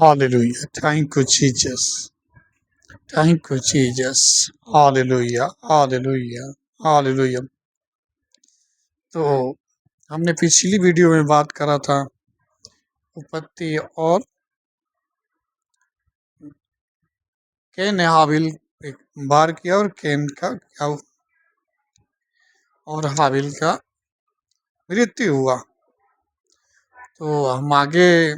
Hallelujah. Thank you, Jesus. Thank you, Jesus. Hallelujah. Hallelujah. Hallelujah. तो हमने पिछली video में बात करा था उपपत्ति और कैन ने हाबिल एक बार किया और कैन का क्या और हाबिल का मृत्यु हुआ। तो हम आगे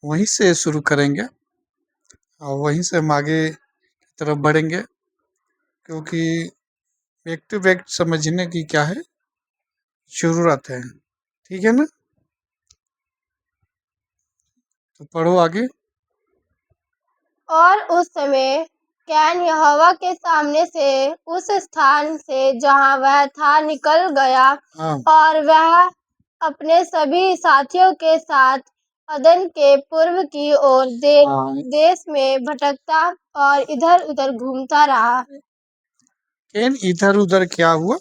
वहीं से शुरू करेंगे और वहीं से हम आगे की तरफ बढ़ेंगे, क्योंकि बैक टू बैक समझने की क्या है जरूरत है। ठीक है ना? तो पढ़ो आगे। और उस समय कैन यहोवा के सामने से उस स्थान से जहाँ वह था निकल गया हाँ और वह अपने सभी साथियों के साथ अदन के पूर्व की ओर हाँ देश में भटकता और इधर उधर घूमता रहा। कैन इधर उधर क्या हुआ?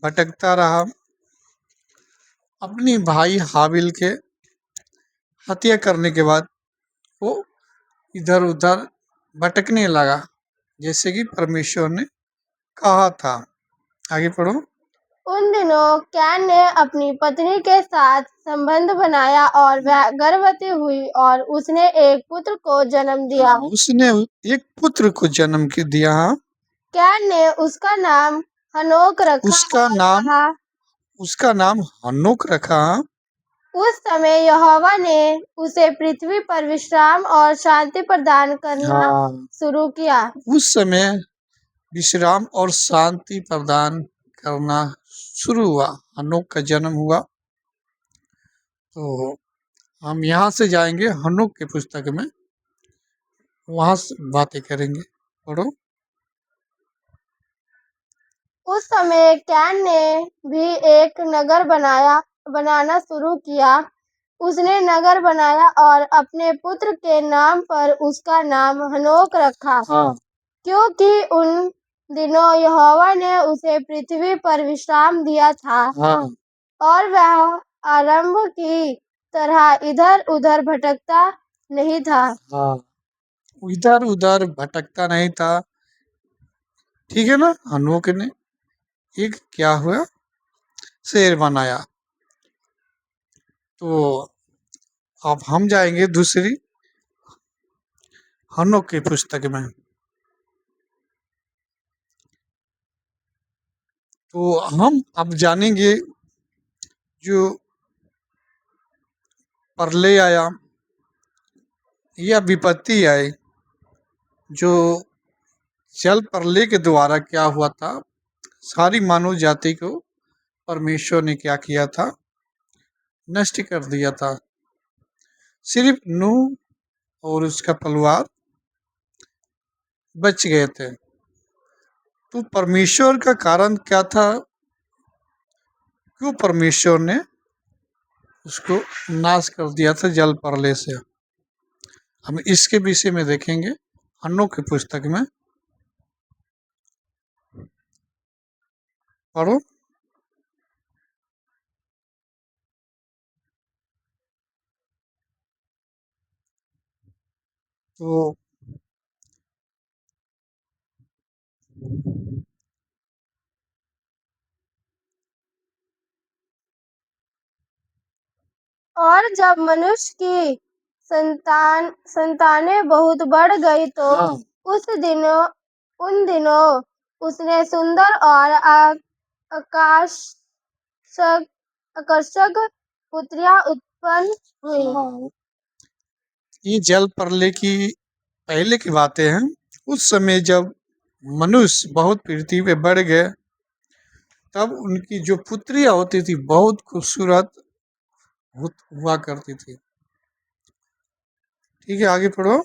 भटकता रहा। अपनी भाई हाबिल के हत्या करने के बाद वो इधर उधर भटकने लगा, जैसे कि परमेश्वर ने कहा था। आगे पढ़ो। उन दिनों कैन ने अपनी पत्नी के साथ संबंध बनाया और वह गर्भवती हुई और उसने एक पुत्र को जन्म दिया। उसने एक पुत्र को जन्म के दिया। कैन ने उसका नाम हनोक रखा और उसका नाम हनोक रखा। उस समय यहोवा ने उसे पृथ्वी पर विश्राम और शांति प्रदान करना शुरू किया। उस समय विश्राम और शांति प्रदान करना शुरू हुआ। हनोक का जन्म हुआ। तो हम यहाँ से जाएंगे हनोक की पुस्तक में, वहां से बातें करेंगे। पढ़ो। उस समय कैन ने भी एक नगर बनाना शुरू किया। उसने नगर बनाया और अपने पुत्र के नाम पर उसका नाम हनोक रखा, क्योंकि उन दिनों यहोवा ने उसे पृथ्वी पर विश्राम दिया था और वह आरंभ की तरह इधर उधर भटकता नहीं था। इधर उधर भटकता नहीं था। ठीक है ना? हनोक ने एक क्या हुआ? शेर बनाया। तो अब हम जाएंगे दूसरी हनोक की पुस्तक में। तो हम अब जानेंगे जो प्रलय आया या विपत्ति आई, जो जल प्रलय के द्वारा क्या हुआ था, सारी मानव जाति को परमेश्वर ने क्या किया था? नष्ट कर दिया था। सिर्फ नूह और उसका परिवार बच गए थे। तो परमेश्वर का कारण क्या था? क्यों परमेश्वर ने उसको नाश कर दिया था जल प्रलय से? हम इसके विषय में देखेंगे हनोक की पुस्तक में। पढ़ो। तो और जब मनुष्य की संतानें बहुत बढ़ गई तो उन दिनों उसने सुंदर और आकर्षक पुत्रियां उत्पन्न हुई। ये जल प्रलय की पहले की बातें हैं। उस समय जब मनुष्य बहुत पृथ्वी पे बढ़ गए, तब उनकी जो पुत्रियां होती थी बहुत खूबसूरत हुआ करती थी। ठीक है, आगे पढ़ो।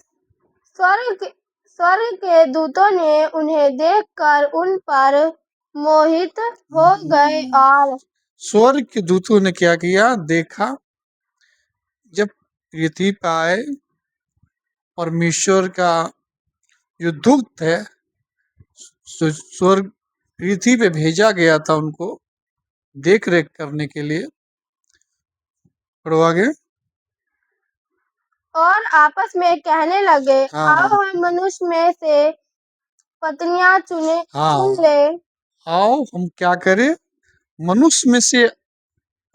स्वर्ग के दूतों ने उन्हें देखकर उन पर मोहित हो गए और स्वर्ग के दूतों ने क्या किया? देखा। जब पृथ्वी पर आए, परमेश्वर का जो दूत है स्वर्ग पृथ्वी पे भेजा गया था उनको देख रेख करने के लिए। पढ़ो आगे। और आपस में कहने लगे, हाँ आओ हम मनुष्य में से पत्नियां चुन हाँ, ले आओ हम क्या करें, मनुष्य में से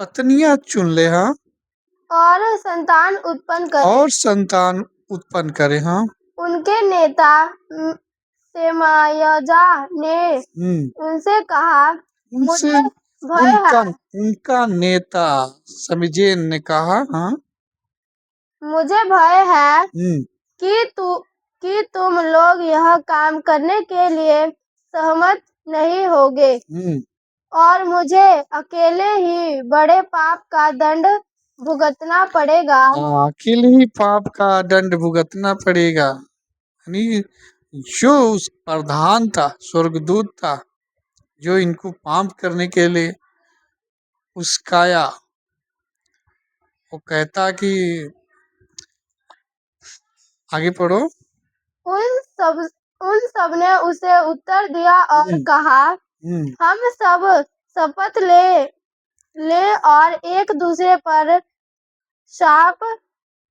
पत्नियां चुन ले। हाँ, और संतान उत्पन्न करें। और संतान उत्पन्न करें। हाँ। उनके नेता सेमायाजा ने उनसे कहा, उनसे मुझे भय उनका है उनका नेता समिजेन ने कहा। हाँ। मुझे भय है हम्म कि तुम लोग यह काम करने के लिए सहमत नहीं होगे हम्म और मुझे अकेले ही बड़े पाप का दंड भुगतना पड़ेगा। हाँ, अकेले ही पाप का दंड भुगतना पड़ेगा। यानी जो उस प्रधान था, स्वर्गदूत था, जो इनको पाप करने के लिए उस्काया, वो कहता कि आगे पढ़ो। उन सब उन सब ने उसे उत्तर दिया और कहा, हम सब शपथ ले और एक दूसरे पर शाप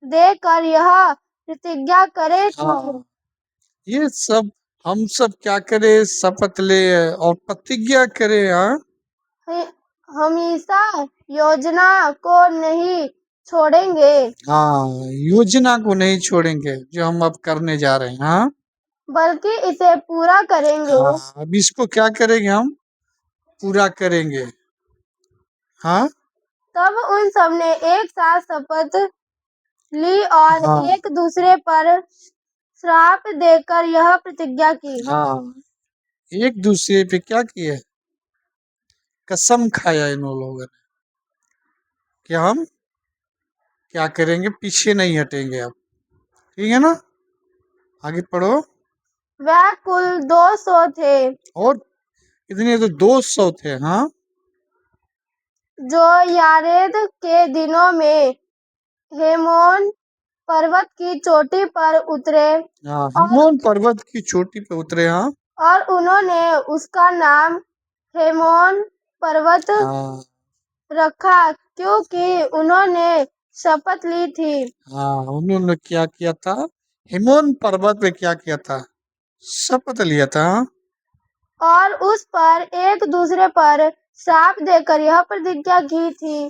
देकर यह प्रतिज्ञा करें कि हाँ, ये सब हम सब क्या करें, शपथ ले और प्रतिज्ञा करें। हाँ। हमेशा योजना को नहीं छोड़ेंगे, हाँ, योजना को नहीं छोड़ेंगे जो हम अब करने जा रहे हैं। हाँ। बल्कि इसे पूरा करेंगे। हाँ, अब इसको क्या करेंगे, हम पूरा करेंगे। हाँ। तब उन सब ने एक साथ शपथ ली और हाँ एक दूसरे पर श्राप देकर यह प्रतिज्ञा की। हाँ, एक दूसरे पे क्या किए, कसम खाया इन लोगों ने कि हम क्या करेंगे, पीछे नहीं हटेंगे अब। ठीक है ना, आगे पढ़ो। वह कुल 200 थे और इतने तो 200 थे। हाँ। जो यारेद के दिनों में हेमोन पर्वत की चोटी पर उतरे हाँ, हिमोन पर्वत की चोटी पे उतरे। हाँ। और उन्होंने उसका नाम हेमोन पर्वत हाँ रखा क्योंकि उन्होंने शपथ ली थी। हाँ, उन्होंने क्या किया था, हिमोन पर्वत पे क्या किया था, शपथ लिया था। हाँ। और उस पर एक दूसरे पर श्राप देकर यह प्रतिज्ञा की थी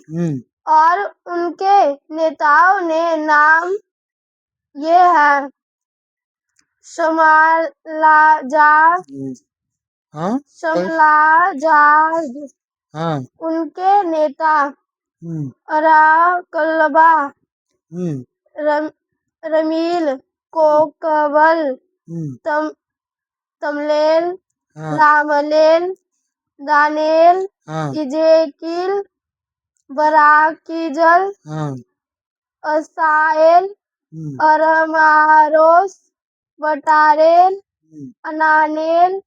और उनके नेताओं ने नाम ये है शमलाजा हाँ शमलाजाज, हाँ, उनके नेता हम्म अराकलबा, हम्म रमील, कोकबल, तम तमलेल, हाँ रामलेल, दानेल, हाँ इजेकिल, बराकीजल, हाँ, असाएल, अरमारोस, बटारेल, अनानेल,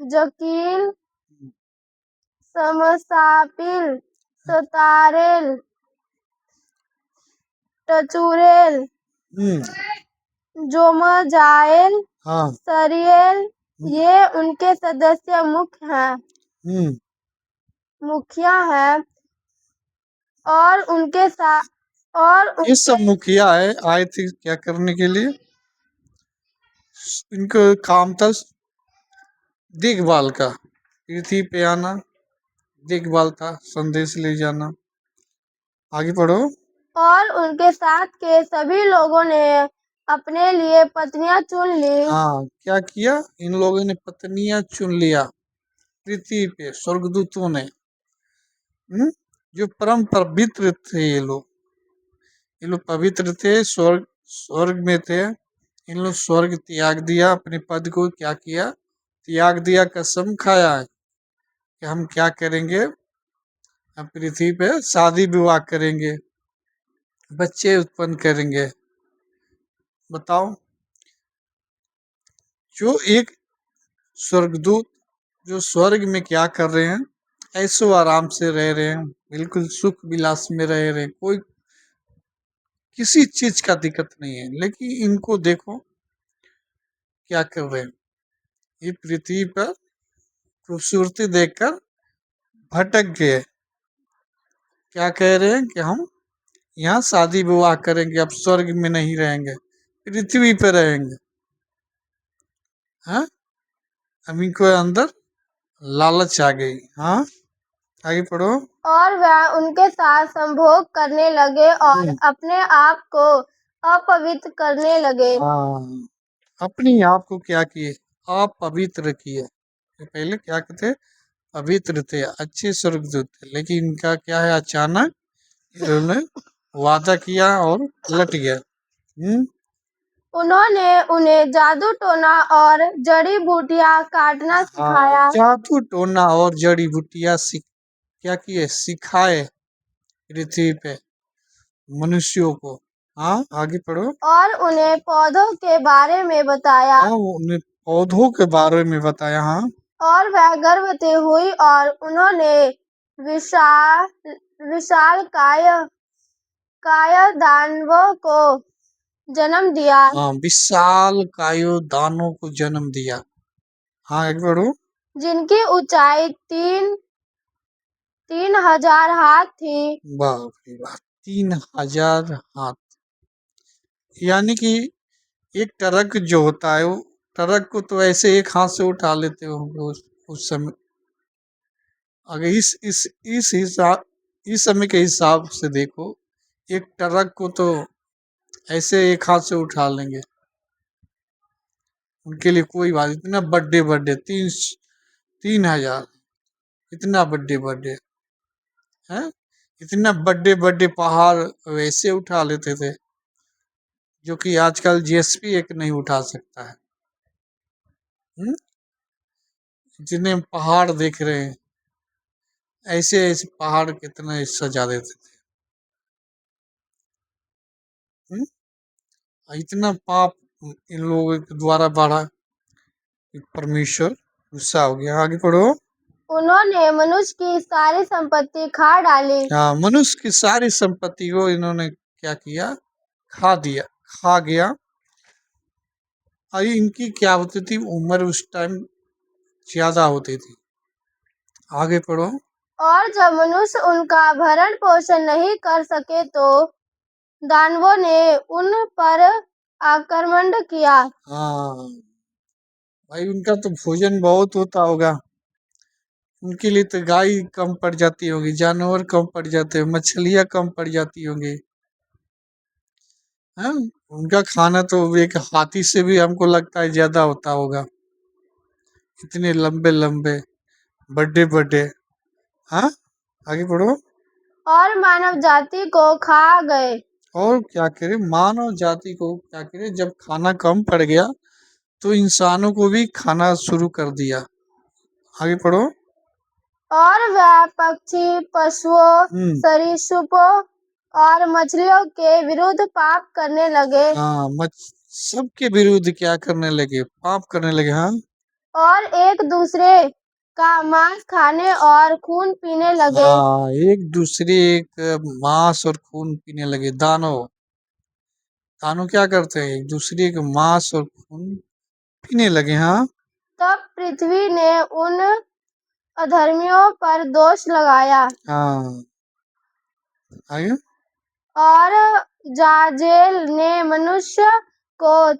जकील, समसापिल, सतारेल, टचुरेल, जोमजाएल, हाँ, सरियल, ये उनके सदस्य मुखिया हैं और उनके साथ ये सब मुखिया है, आए थे क्या करने के लिए, इनका काम था देखभाल का, पृथ्वी पे आना, देखभाल था, संदेश ले जाना। आगे पढ़ो। और उनके साथ के सभी लोगों ने अपने लिए पत्नियां चुन ली। हाँ, क्या किया, इन लोगों ने पत्नियां चुन लिया पृथ्वी पे, स्वर्गदूतों ने। जो परम पवित्र थे ये लोग पवित्र थे, स्वर्ग स्वर्ग में थे। इन लोग स्वर्ग त्याग दिया, अपने पद को क्या किया, त्याग दिया, कसम खाया कि हम क्या करेंगे, हम पृथ्वी पे शादी विवाह करेंगे, बच्चे उत्पन्न करेंगे। बताओ, जो एक स्वर्गदूत जो स्वर्ग में क्या कर रहे हैं, ऐसो आराम से रह रहे हैं, बिल्कुल सुख विलास में रह रहे हैं, कोई किसी चीज का दिक्कत नहीं है। लेकिन इनको देखो क्या कर रहे हैं, ये पृथ्वी पर खूबसूरती देखकर भटक गए। क्या कह रहे हैं कि हम यहाँ शादी विवाह करेंगे, अब स्वर्ग में नहीं रहेंगे, पृथ्वी पे रहेंगे। हाँ, अब इनको अंदर लालच आ गई। हाँ, आगे पढ़ो। और वह उनके साथ संभोग करने लगे और अपने आप को अपवित्र करने लगे। हाँ, अपनी आप को क्या किए? अपवित्र किए। पहले क्या थे? पवित्र थे, अच्छे स्वर्गदूत थे, लेकिन इनका क्या है, अचानक इन्होंने वादा किया और उलट गया। उन्होंने उन्हें जादू टोना और जड़ी बूटियां काटना सिखाया। जादू टोना और जड़ी बूटियां क्या किए? सिखाए पृथ्वी पे मनुष्यों को। हाँ, आगे पढ़ो। और उन्हें पौधों के बारे में बताया। हाँ, उन्हें पौधों के बारे में बताया। हाँ, और वह गर्भवती हुई और उन्होंने विशाल विशाल काय दानवों को जन्म दिया। हाँ, विशाल कायो दानों को जन्म दिया। हाँ, आगे बढ़ो। जिनकी ऊंचाई 3,000 हाथ थी। बाप रे बाप, 3,000 हाथ। यानी कि एक ट्रक जो होता है, वो ट्रक को तो ऐसे एक हाथ से उठा लेते हो उस समय। अगर इस समय के हिसाब से देखो, एक ट्रक को तो ऐसे एक हाथ से उठा लेंगे। उनके लिए कोई बात, इतना बर्थडे बर्थडे 3,000, इतना बर्थडे बर्थडे है, इतना बर्थडे बर्थडे पहाड़ वैसे उठा लेते थे, जो कि आजकल जीएसपी एक नहीं उठा सकता है। जितने पहाड़ देख रहे हैं, ऐसे ऐसे पहाड़ कितने सजा देते थे। इतना पाप इन लोगों के द्वारा बढ़ा, परमेश्वर गुस्सा हो गया। आगे पढ़ो। उन्होंने मनुष्य की सारी संपत्ति खा डाली। हाँ, मनुष्य की सारी संपत्ति को इन्होंने क्या किया? खा गया। अरे इनकी क्या होती थी उम्र उस टाइम? ज्यादा होती थी। आगे पढ़ो। और जब मनुष्य उनका भरण पोषण नहीं कर सके तो दानवों ने उन पर आक्रमण किया। हाँ भाई, उनका तो भोजन बहुत होता होगा। उनके लिए तो गाय कम पड़ जाती होगी, जानवर कम पड़ जाते होंगे, मछलियां कम पड़ जाती होंगी। हाँ, उनका खाना तो एक हाथी से भी हमको लगता है ज्यादा होता होगा। इतने लंबे लंबे, बड़े बड़े। हाँ, आगे बढ़ो। और मानव जाति को खा गए। और क्या करे? मानव जाति को क्या करे? जब खाना कम पड़ गया तो इंसानों को भी खाना शुरू कर दिया। आगे पढ़ो। और वह पक्षी, पशुओं, सरीसृपों और मछलियों के विरुद्ध पाप करने लगे। हाँ, सबके विरुद्ध क्या करने लगे? पाप करने लगे। हाँ, और एक दूसरे का मांस खाने और खून पीने लगे। हाँ, एक दूसरे का मांस और खून पीने लगे। दानव क्या करते हैं? एक दूसरे के मांस और खून पीने लगे। हाँ, तब पृथ्वी ने उन अधर्मियों पर दोष लगाया। हाँ, आगे। और जाजेल ने मनुष्य को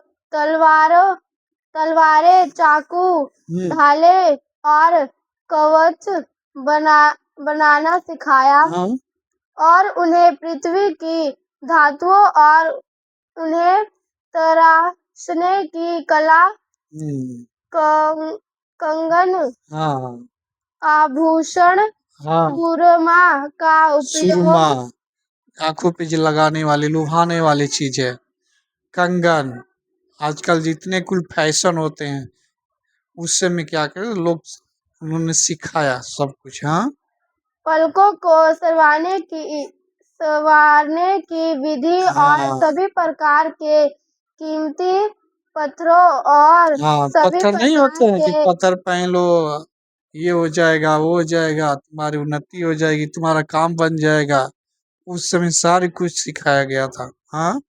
तलवारें, चाकू, ढाले और कवच बनाना सिखाया। हाँ, और उन्हें पृथ्वी की धातुओं और उन्हें तराशने की कला, कंगन, हाँ, आभूषण, हाँ, सुरमा का सुरमा, उपयोग, आंखों पे जो लगाने वाली लुभाने वाली चीज है, कंगन। आजकल जितने कुल फैशन होते हैं, उस समय क्या करे लोग, उन्होंने सिखाया सब कुछ। हाँ, पलकों को संवारने की विधि और सभी प्रकार के कीमती पत्थरों और हाँ, सभी पत्थर नहीं प्रकार होते हैं कि के पत्थर पहन लो, ये हो जाएगा, वो हो जाएगा, तुम्हारी उन्नति हो जाएगी, तुम्हारा काम बन जाएगा। उस समय सारी कुछ सिखाया गया था। हाँ,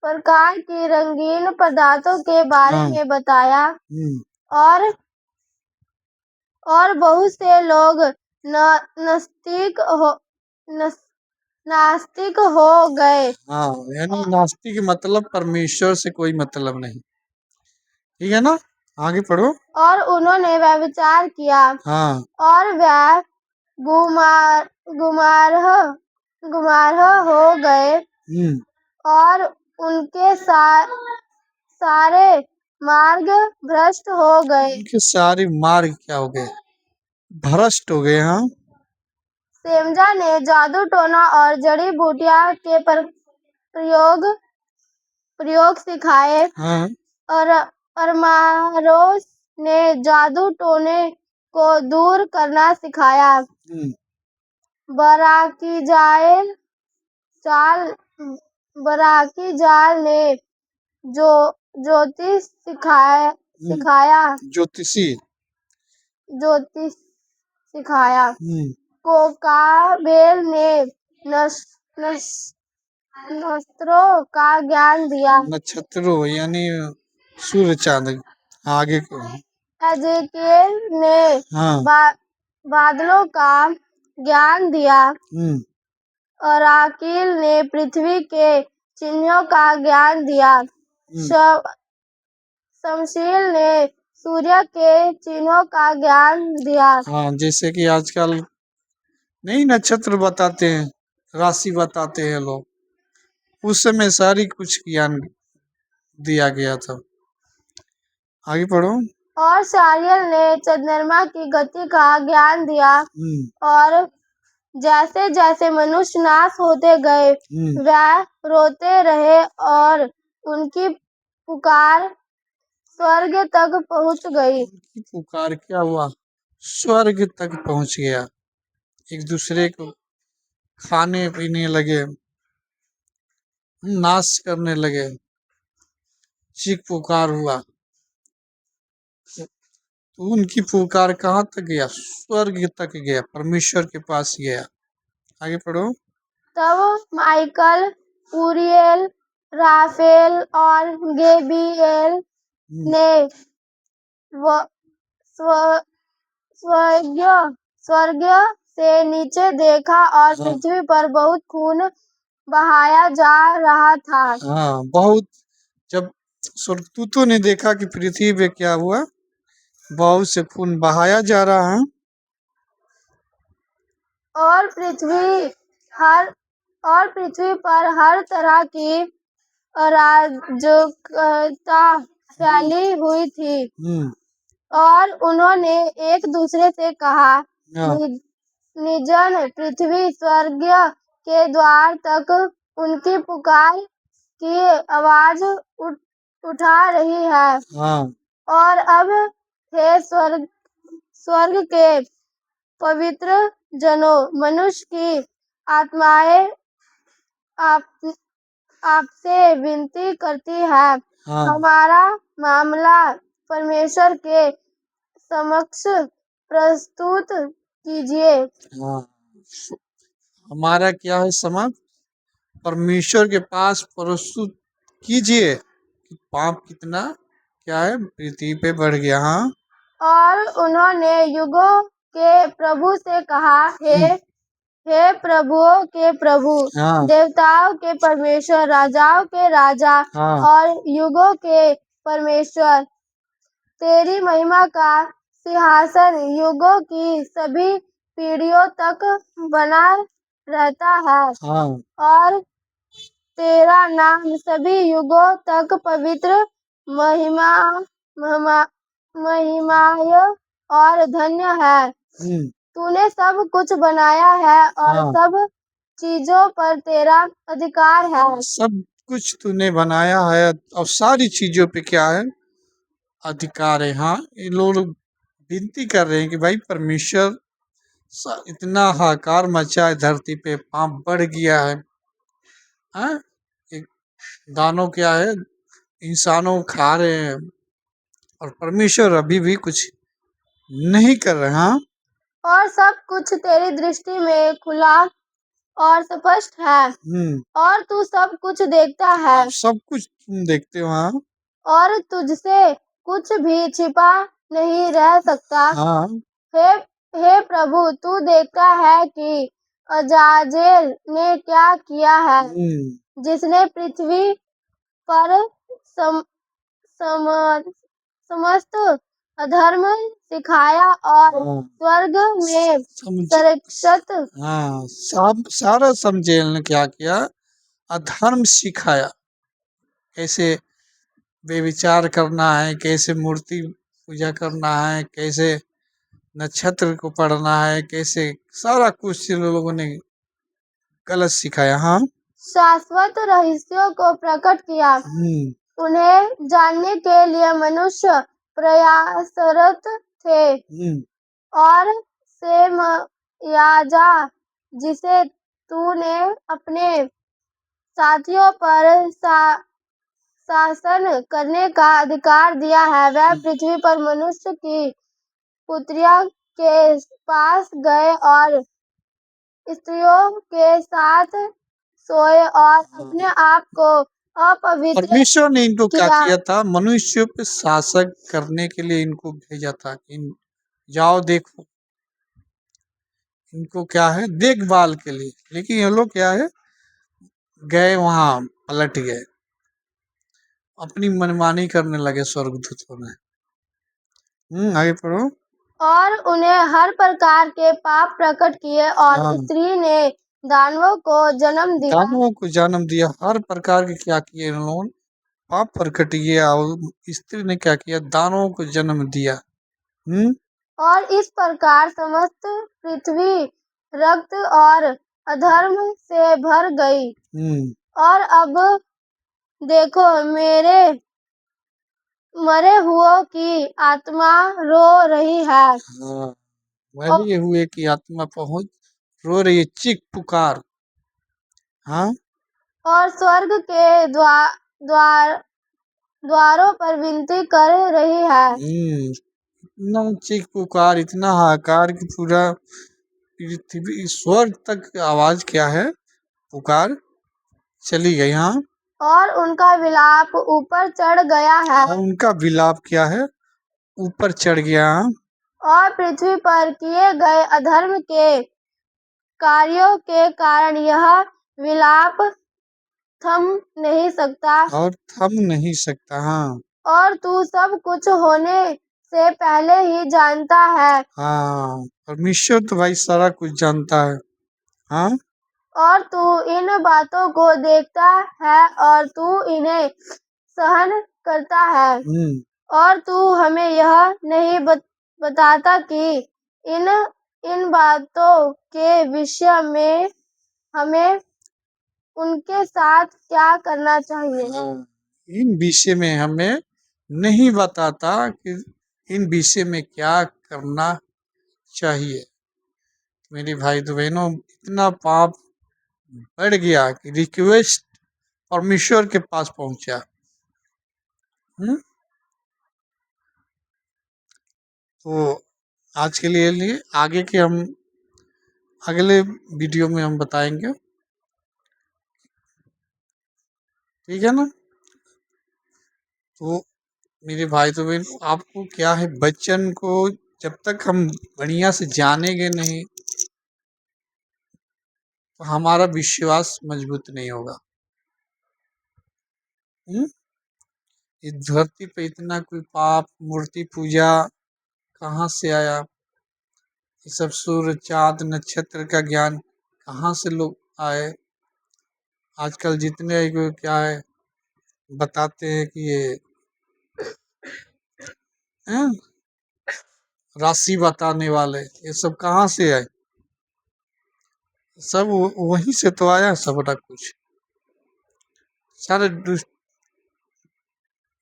प्रकार की रंगीन पदार्थों के बारे में बताया। और बहुत से लोग नास्तिक नास्तिक हो गए। हाँ, यानी नास्तिक मतलब परमेश्वर से कोई मतलब नहीं। ठीक है ना? आगे पढ़ो। और उन्होंने व्यभिचार किया हाँ। और वह गुमार गुमारह गुमारह हो गए और उनके सारे मार्ग भ्रष्ट हो गए। उनके सारे मार्ग क्या हो गए? भ्रष्ट हो गए। हाँ। सेमजा ने जादू टोना और जड़ी बूटियां के प्रयोग सिखाए हाँ। और परमारोस ने जादू टोने को दूर करना सिखाया। चाल बराकी जाल ने जो ज्योतिष सिखाया ज्योतिषी ज्योतिष सिखाया। कोकाबेल ने नक्षत्रों का ज्ञान दिया। नक्षत्रों यानी सूर्य चांद। आगे को। एजेकिएल ने हाँ। बादलों का ज्ञान दिया। ओराकिल ने पृथ्वी के चिन्हों का ज्ञान दिया। शमशील ने सूर्य के चिन्हों का ज्ञान दिया। हाँ, जैसे कि आजकल नहीं नक्षत्र बताते हैं, राशि बताते हैं लोग, उस समय सारी कुछ ज्ञान दिया गया था। आगे पढ़ो। और शारियल ने चंद्रमा की गति का ज्ञान दिया और जैसे जैसे मनुष्य नाश होते गए वह रोते रहे और उनकी पुकार स्वर्ग तक पहुंच गई। उनकी पुकार क्या हुआ? स्वर्ग तक पहुंच गया। एक दूसरे को खाने पीने लगे, नाश करने लगे, चीख पुकार हुआ। तो उनकी पुकार कहाँ तक गया? स्वर्ग तक गया, परमेश्वर के पास गया। आगे पढ़ो। तब माइकल, उरियल, राफेल और गेब्रिएल ने स्वर्ग से नीचे देखा और पृथ्वी पर बहुत खून बहाया जा रहा था। हाँ, बहुत। जब स्वर्गदूतों ने देखा कि पृथ्वी पे क्या हुआ, बहुत से खून बहाया जा रहा है और पृथ्वी पर हर तरह की अराजकता फैली हुई थी। और उन्होंने एक दूसरे से कहा, निजन पृथ्वी स्वर्ग के द्वार तक उनकी पुकार की आवाज उठा रही है। और अब हे स्वर्ग के पवित्र जनों, मनुष्य की आत्माएं आपसे विनती करती है। हमारा मामला परमेश्वर के समक्ष प्रस्तुत कीजिए। हमारा क्या है? समक्ष परमेश्वर के पास प्रस्तुत कीजिए कि पाप कितना क्या है पृथ्वी पे बढ़ गया। हाँ। और उन्होंने युगों के प्रभु से कहा, हे प्रभुओं के प्रभु, देवताओं के परमेश्वर, राजाओं के राजा और युगों के परमेश्वर, तेरी महिमा का सिंहासन युगों की सभी पीढ़ियों तक बना रहता है और तेरा नाम सभी युगों तक पवित्र, महिमाय और धन्य है। तूने सब कुछ बनाया है और सब चीजों पर तेरा अधिकार है। सब कुछ तूने बनाया है और सारी चीजों पे क्या है? अधिकार है। हाँ, ये लोग विनती कर रहे हैं कि भाई परमेश्वर, इतना हाहाकार मचा है धरती पे, पाप बढ़ गया है। हाँ, एक दानव क्या है, इंसानों खा रहे हैं और परमेश्वर अभी भी कुछ नहीं कर रहे। हाँ। और सब कुछ तेरी दृष्टि में खुला और स्पष्ट है और तू सब कुछ देखता है। सब कुछ तुम देखते हो। हाँ। और तुझसे कुछ भी छिपा नहीं रह सकता। हे प्रभु, तू देखता है कि अजाजेल ने क्या किया है, जिसने पृथ्वी पर समस्त अधर्म सिखाया और स्वर्ग में सुरक्षित। हाँ, सारा समझेल ने क्या किया, अधर्म सिखाया, कैसे बेविचार करना है, कैसे मूर्ति पूजा करना है, कैसे नक्षत्र को पढ़ना है, कैसे सारा कुछ इन लोगों ने गलत सिखाया। हाँ, शाश्वत रहस्यों को प्रकट किया। उन्हें जानने के लिए मनुष्य प्रयासरत थे। और सेमयाजा, जिसे तूने अपने साथियों पर शासन करने का अधिकार दिया है, वह पृथ्वी पर मनुष्य की पुत्रिया के पास गए और स्त्रियों के साथ सोए और अपने आप को अपवित्र। परमेश्वर ने इनको क्या किया था, मनुष्य पे शासक करने के लिए इनको भेजा था कि जाओ देखो, इनको क्या है, देखभाल के लिए। लेकिन ये लोग क्या है, गए वहां पलट गए, अपनी मनमानी करने लगे स्वर्गदूतों ने। आगे पढ़ो। और उन्हें हर प्रकार के पाप प्रकट किए और स्त्री ने दानवों को जन्म दिया। दानवों को जन्म दिया, हर प्रकार के क्या किए इन लोगों ने, पाप प्रकट किया। और स्त्री ने क्या किया, दानवों को जन्म दिया। और इस प्रकार समस्त पृथ्वी रक्त और अधर्म से भर गई। और अब देखो, मेरे मरे हुओं की आत्मा रो रही है। हाँ, मरे हुए की आत्मा पहुंच रो रही है, चीख पुकार। हाँ, और स्वर्ग के द्वारों पर विनती कर रही है। इतना चीख पुकार, इतना हाहाकार कि पूरा पृथ्वी स्वर्ग तक आवाज क्या है, पुकार चली गई। हाँ, और उनका विलाप ऊपर चढ़ गया है। उनका विलाप क्या है, ऊपर चढ़ गया। और पृथ्वी पर किए गए अधर्म के कार्यों के कारण यह विलाप थम नहीं सकता। और थम नहीं सकता। हाँ, और तू सब कुछ होने से पहले ही जानता है। हाँ, परमेश्वर तो भाई सारा कुछ जानता है। हाँ, और तू इन बातों को देखता है और तू इन्हें सहन करता है। और तू हमें यह नहीं बताता कि इन बातों के विषय में हमें उनके साथ क्या करना चाहिए। इन विषय में हमें नहीं बताता कि इन विषय में क्या करना चाहिए। मेरे भाई तो बहनों, इतना पाप बढ़ गया कि रिक्वेस्ट परमेश्वर के पास पहुंचा। तो आज के लिए आगे के हम अगले वीडियो में हम बताएंगे, ठीक है ना। तो मेरे भाई तो बहन, आपको क्या है, बच्चन को जब तक हम बढ़िया से जानेंगे नहीं, तो हमारा विश्वास मजबूत नहीं होगा। इस धरती पे इतना कोई पाप, मूर्ति पूजा कहाँ से आया, ये सब सूर्य चाँद नक्षत्र का ज्ञान कहाँ से लोग आए। आजकल जितने क्या है बताते हैं कि ये राशि बताने वाले, ये सब कहाँ से आए, सब वहीं से तो आया सबटा कुछ। सारे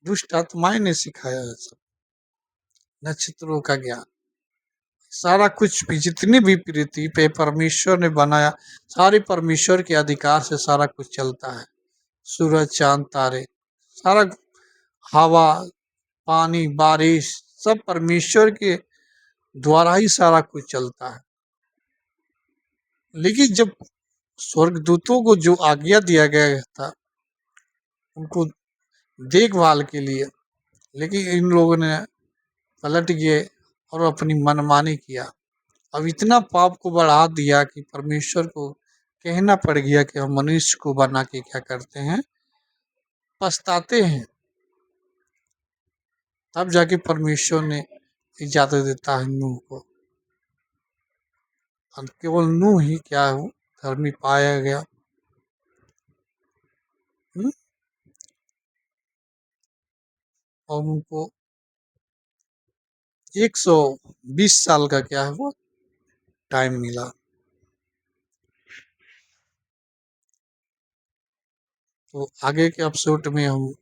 दुष्ट आत्माएं ने सिखाया है सब, नक्षत्रों का ज्ञान, सारा कुछ भी जितनी भी पृथ्वी पे परमेश्वर ने बनाया, सारे परमेश्वर के अधिकार से सारा कुछ चलता है। सूरज चांद तारे, सारा हवा पानी बारिश, सब परमेश्वर के द्वारा ही सारा कुछ चलता है। लेकिन जब स्वर्गदूतों को जो आज्ञा दिया गया था उनको देखभाल के लिए, लेकिन इन लोगों ने पलट गए और अपनी मनमानी किया। अब इतना पाप को बढ़ा दिया कि परमेश्वर को कहना पड़ गया कि हम मनुष्य को बना के क्या करते हैं, पछताते हैं। तब जाके परमेश्वर ने इजाजत देता है नूह को, और केवल नूह ही क्या हो, धर्मी पाया गया। हुँ? और उनको 120 साल का क्या हुआ, टाइम मिला। तो आगे के एपिसोड में हम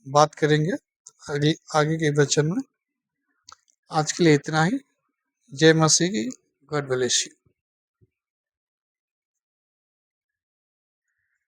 बात करेंगे आगे के वचन में। आज के लिए इतना ही। जय मसीह की। God bless you.